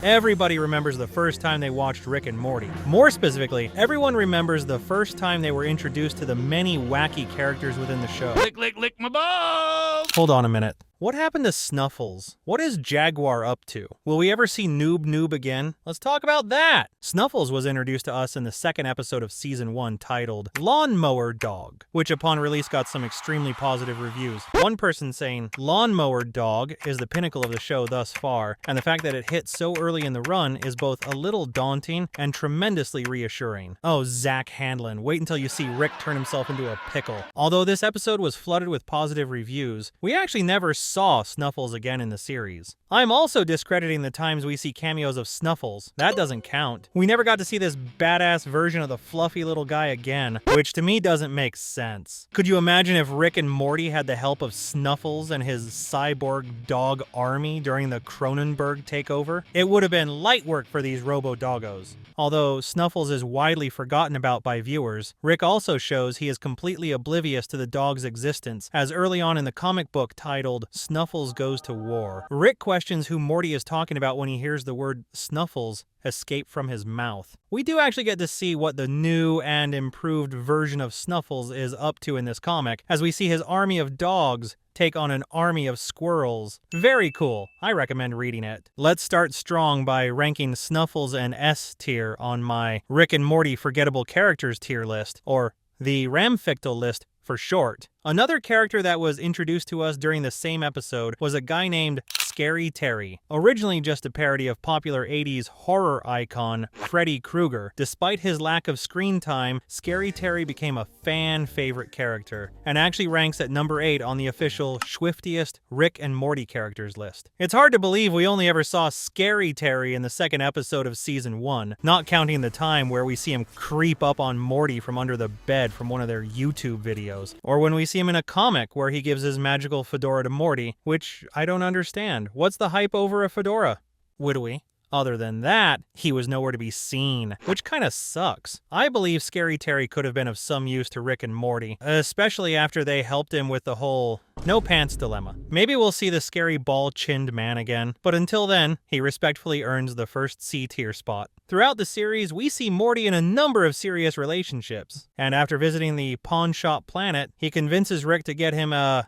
Everybody remembers the first time they watched Rick and Morty. More specifically, everyone remembers the first time they were introduced to the many wacky characters within the show. Lick, lick, lick my balls! Hold on a minute. What happened to Snuffles? What is Jaguar up to? Will we ever see Noob again? Let's talk about that! Snuffles was introduced to us in the second episode of Season 1 titled Lawnmower Dog, which upon release got some extremely positive reviews. One person saying, Lawnmower Dog is the pinnacle of the show thus far, and the fact that it hit so early in the run is both a little daunting and tremendously reassuring. Oh, Zach Handlen, wait until you see Rick turn himself into a pickle. Although this episode was flooded with positive reviews, we actually never saw Snuffles again in the series. I'm also discrediting the times we see cameos of Snuffles. That doesn't count. We never got to see this badass version of the fluffy little guy again, which to me doesn't make sense. Could you imagine if Rick and Morty had the help of Snuffles and his cyborg dog army during the Cronenberg takeover? It would have been light work for these robo-doggos. Although Snuffles is widely forgotten about by viewers, Rick also shows he is completely oblivious to the dog's existence, as early on in the comic book titled Snuffles Goes to War, Rick questions who Morty is talking about when he hears the word Snuffles escape from his mouth. We do actually get to see what the new and improved version of Snuffles is up to in this comic, as we see his army of dogs take on an army of squirrels. Very cool. I recommend reading it. Let's start strong by ranking Snuffles an S tier on my Rick and Morty Forgettable Characters tier list, or the Ramfictal list for short. Another character that was introduced to us during the same episode was a guy named Scary Terry, originally just a parody of popular 80s horror icon Freddy Krueger. Despite his lack of screen time, Scary Terry became a fan favorite character, and actually ranks at number 8 on the official Swiftiest Rick and Morty characters list. It's hard to believe we only ever saw Scary Terry in the second episode of Season 1, not counting the time where we see him creep up on Morty from under the bed from one of their YouTube videos, or when we see him in a comic where he gives his magical fedora to Morty, which I don't understand. What's the hype over a fedora? Would we? Other than that, he was nowhere to be seen, which kinda sucks. I believe Scary Terry could have been of some use to Rick and Morty, especially after they helped him with the whole no pants dilemma. Maybe we'll see the scary ball-chinned man again, but until then, he respectfully earns the first C-tier spot. Throughout the series, we see Morty in a number of serious relationships, and after visiting the pawn shop planet, he convinces Rick to get him a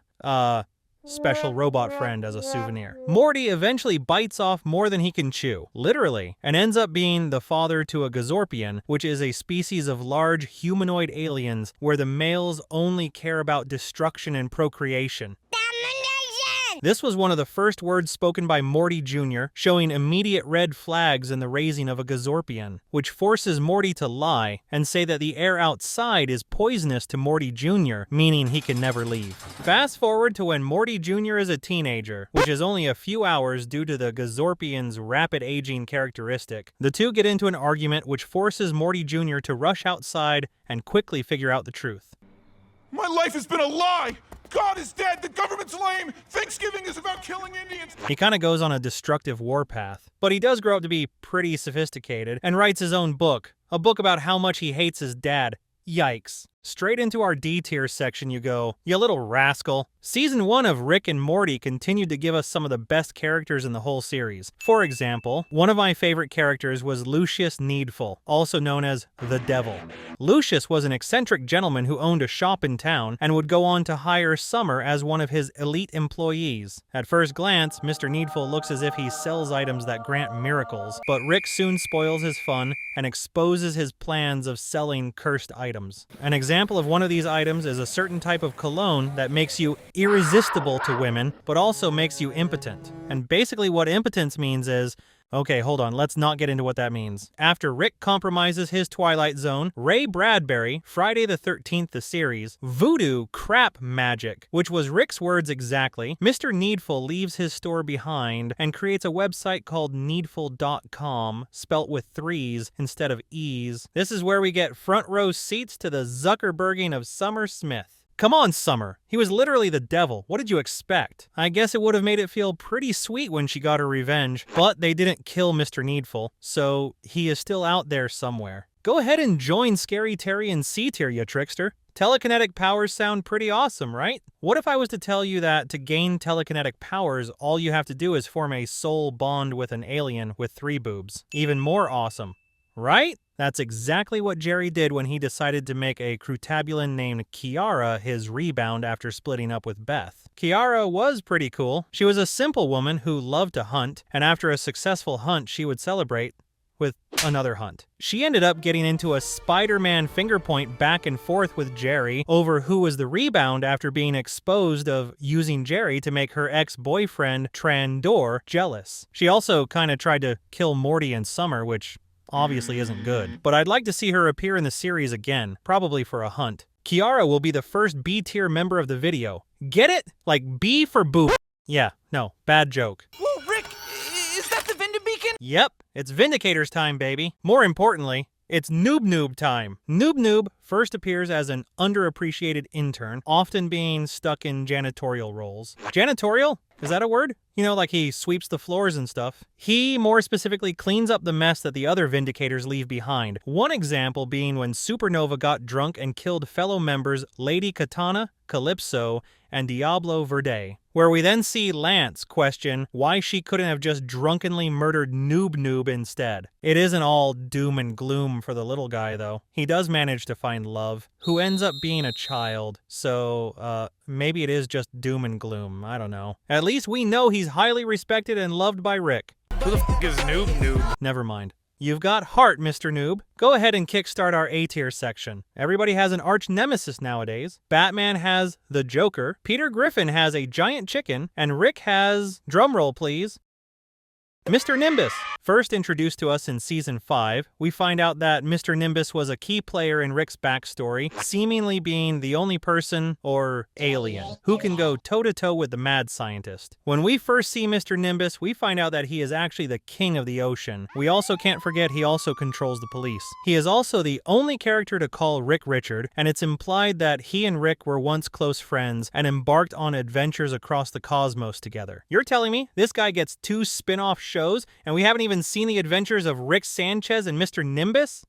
special robot friend as a souvenir. Morty eventually bites off more than he can chew, literally, and ends up being the father to a Gazorpian, which is a species of large humanoid aliens where the males only care about destruction and procreation. This was one of the first words spoken by Morty Jr., showing immediate red flags in the raising of a Gazorpian, which forces Morty to lie and say that the air outside is poisonous to Morty Jr., meaning he can never leave. Fast forward to when Morty Jr. is a teenager, which is only a few hours due to the Gazorpian's rapid aging characteristic. The two get into an argument which forces Morty Jr. to rush outside and quickly figure out the truth. My life has been a lie! God is dead! The government's lame! Thanksgiving is about killing Indians! He kind of goes on a destructive warpath, but he does grow up to be pretty sophisticated and writes his own book, a book about how much he hates his dad. Yikes. Straight into our D-tier section you go, you little rascal. Season 1 of Rick and Morty continued to give us some of the best characters in the whole series. For example, one of my favorite characters was Lucius Needful, also known as the Devil. Lucius was an eccentric gentleman who owned a shop in town and would go on to hire Summer as one of his elite employees. At first glance, Mr. Needful looks as if he sells items that grant miracles, but Rick soon spoils his fun and exposes his plans of selling cursed items. An example of one of these items is a certain type of cologne that makes you irresistible to women, but also makes you impotent. And basically what impotence means is, okay, hold on, let's not get into what that means. After Rick compromises his Twilight Zone, Ray Bradbury, Friday the 13th the series, voodoo crap magic, which was Rick's words exactly, Mr. Needful leaves his store behind and creates a website called needful.com, spelt with 3s instead of E's. This is where we get front row seats to the Zuckerberging of Summer Smith. Come on, Summer. He was literally the devil. What did you expect? I guess it would have made it feel pretty sweet when she got her revenge, but they didn't kill Mr. Needful, so he is still out there somewhere. Go ahead and join Scary Terry and C-Tier, you trickster. Telekinetic powers sound pretty awesome, right? What if I was to tell you that to gain telekinetic powers, all you have to do is form a soul bond with an alien with 3 boobs? Even more awesome, right? That's exactly what Jerry did when he decided to make a Crutabulin named Kiara his rebound after splitting up with Beth. Kiara was pretty cool. She was a simple woman who loved to hunt, and after a successful hunt, she would celebrate with another hunt. She ended up getting into a Spider-Man finger point back and forth with Jerry over who was the rebound after being exposed of using Jerry to make her ex-boyfriend Trandor jealous. She also kind of tried to kill Morty and Summer, which obviously isn't good. But I'd like to see her appear in the series again, probably for a hunt. Kiara will be the first B-tier member of the video. Get it? Like B for boop. Yeah, no, bad joke. Whoa, Rick! Is that the vending beacon? Yep, it's Vindicators time, baby. More importantly, it's Noob Noob time. Noob Noob first appears as an underappreciated intern, often being stuck in janitorial roles. Janitorial? Is that a word? You know, like he sweeps the floors and stuff. He, more specifically, cleans up the mess that the other Vindicators leave behind. One example being when Supernova got drunk and killed fellow members Lady Katana, Calypso, and Diablo Verde, where we then see Lance question why she couldn't have just drunkenly murdered Noob Noob instead. It isn't all doom and gloom for the little guy, though. He does manage to find love, who ends up being a child, so, maybe it is just doom and gloom, I don't know. At least we know he's highly respected and loved by Rick. Who the f*** is Noob Noob? Never mind. You've got heart, Mr. Noob. Go ahead and kickstart our A-tier section. Everybody has an arch nemesis nowadays. Batman has the Joker, Peter Griffin has a giant chicken, and Rick has, drumroll please, Mr. Nimbus. First introduced to us in Season 5, we find out that Mr. Nimbus was a key player in Rick's backstory, seemingly being the only person, or alien, who can go toe-to-toe with the mad scientist. When we first see Mr. Nimbus, we find out that he is actually the king of the ocean. We also can't forget he also controls the police. He is also the only character to call Rick Richard, and it's implied that he and Rick were once close friends and embarked on adventures across the cosmos together. You're telling me this guy gets 2 spin-off shows, and we haven't even seen the adventures of Rick Sanchez and Mr. Nimbus?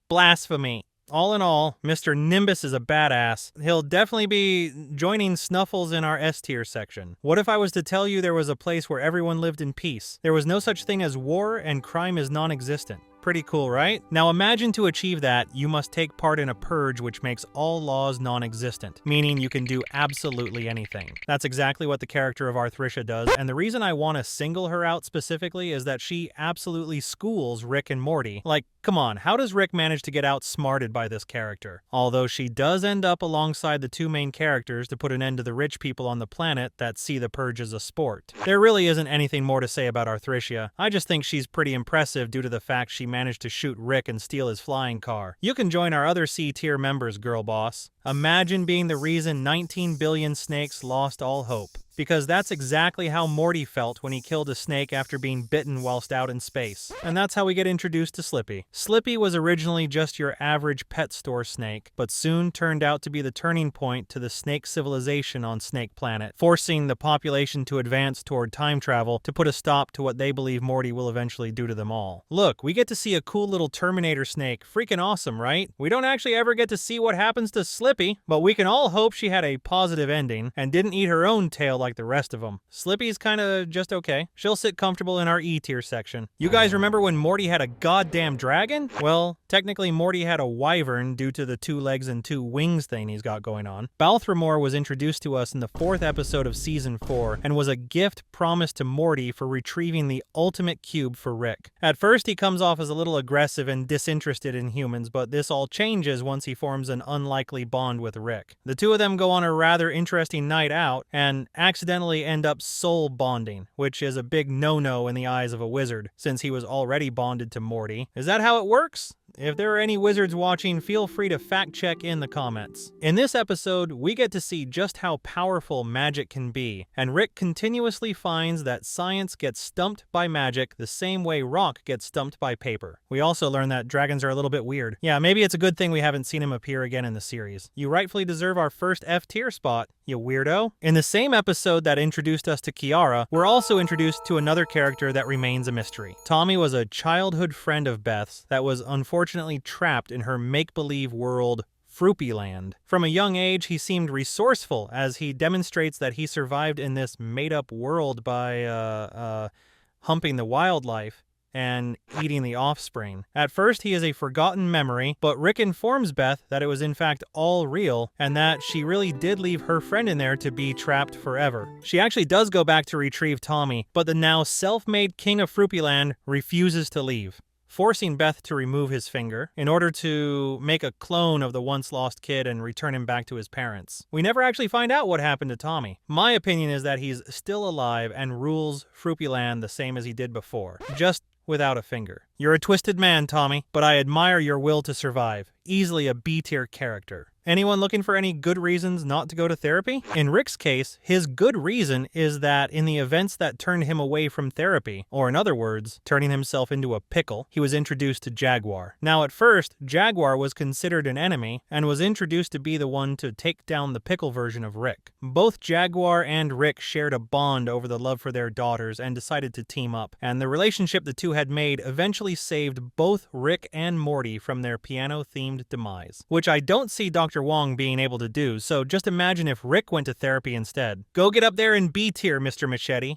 Blasphemy. All in all, Mr. Nimbus is a badass. He'll definitely be joining Snuffles in our S-tier section. What if I was to tell you there was a place where everyone lived in peace? There was no such thing as war, and crime is non-existent. Pretty cool, right? Now imagine to achieve that, you must take part in a purge which makes all laws non-existent, meaning you can do absolutely anything. That's exactly what the character of Arthricia does, and the reason I want to single her out specifically is that she absolutely schools Rick and Morty. Like, come on, how does Rick manage to get outsmarted by this character? Although she does end up alongside the 2 main characters to put an end to the rich people on the planet that see the purge as a sport. There really isn't anything more to say about Arthricia. I just think she's pretty impressive due to the fact she managed to shoot Rick and steal his flying car. You can join our other C-tier members, girl boss. Imagine being the reason 19 billion snakes lost all hope. Because that's exactly how Morty felt when he killed a snake after being bitten whilst out in space. And that's how we get introduced to Slippy. Slippy was originally just your average pet store snake, but soon turned out to be the turning point to the snake civilization on Snake Planet, forcing the population to advance toward time travel to put a stop to what they believe Morty will eventually do to them all. Look, we get to see a cool little Terminator snake. Freaking awesome, right? We don't actually ever get to see what happens to Slippy, but we can all hope she had a positive ending and didn't eat her own tail like the rest of them. Slippy's kinda just okay. She'll sit comfortable in our E-tier section. You guys remember when Morty had a goddamn dragon? Well, technically Morty had a wyvern due to the 2 legs and 2 wings thing he's got going on. Balthramore was introduced to us in the 4th episode of Season 4 and was a gift promised to Morty for retrieving the ultimate cube for Rick. At first he comes off as a little aggressive and disinterested in humans, but this all changes once he forms an unlikely bond with Rick. The 2 of them go on a rather interesting night out and accidentally end up soul bonding, which is a big no-no in the eyes of a wizard, since he was already bonded to Morty. Is that how it works? If there are any wizards watching, feel free to fact check in the comments. In this episode, we get to see just how powerful magic can be, and Rick continuously finds that science gets stumped by magic the same way rock gets stumped by paper. We also learn that dragons are a little bit weird. Yeah, maybe it's a good thing we haven't seen him appear again in the series. You rightfully deserve our first F-tier spot, you weirdo. In the same episode that introduced us to Kiara, we're also introduced to another character that remains a mystery. Tommy was a childhood friend of Beth's that was unfortunately trapped in her make-believe world Fruppyland. From a young age, he seemed resourceful as he demonstrates that he survived in this made-up world by, humping the wildlife and eating the offspring. At first, he is a forgotten memory, but Rick informs Beth that it was in fact all real and that she really did leave her friend in there to be trapped forever. She actually does go back to retrieve Tommy, but the now self-made king of Fruppyland refuses to leave, forcing Beth to remove his finger in order to make a clone of the once lost kid and return him back to his parents. We never actually find out what happened to Tommy. My opinion is that he's still alive and rules Fruppyland the same as he did before, just without a finger. You're a twisted man, Tommy, but I admire your will to survive. Easily a B-tier character. Anyone looking for any good reasons not to go to therapy? In Rick's case, his good reason is that in the events that turned him away from therapy, or in other words, turning himself into a pickle, he was introduced to Jaguar. Now at first, Jaguar was considered an enemy and was introduced to be the one to take down the pickle version of Rick. Both Jaguar and Rick shared a bond over the love for their daughters and decided to team up, and the relationship the two had made eventually saved both Rick and Morty from their piano-themed demise, which I don't see Dr. Wong being able to do, so just imagine if Rick went to therapy instead. Go get up there in B tier, Mr. Machete.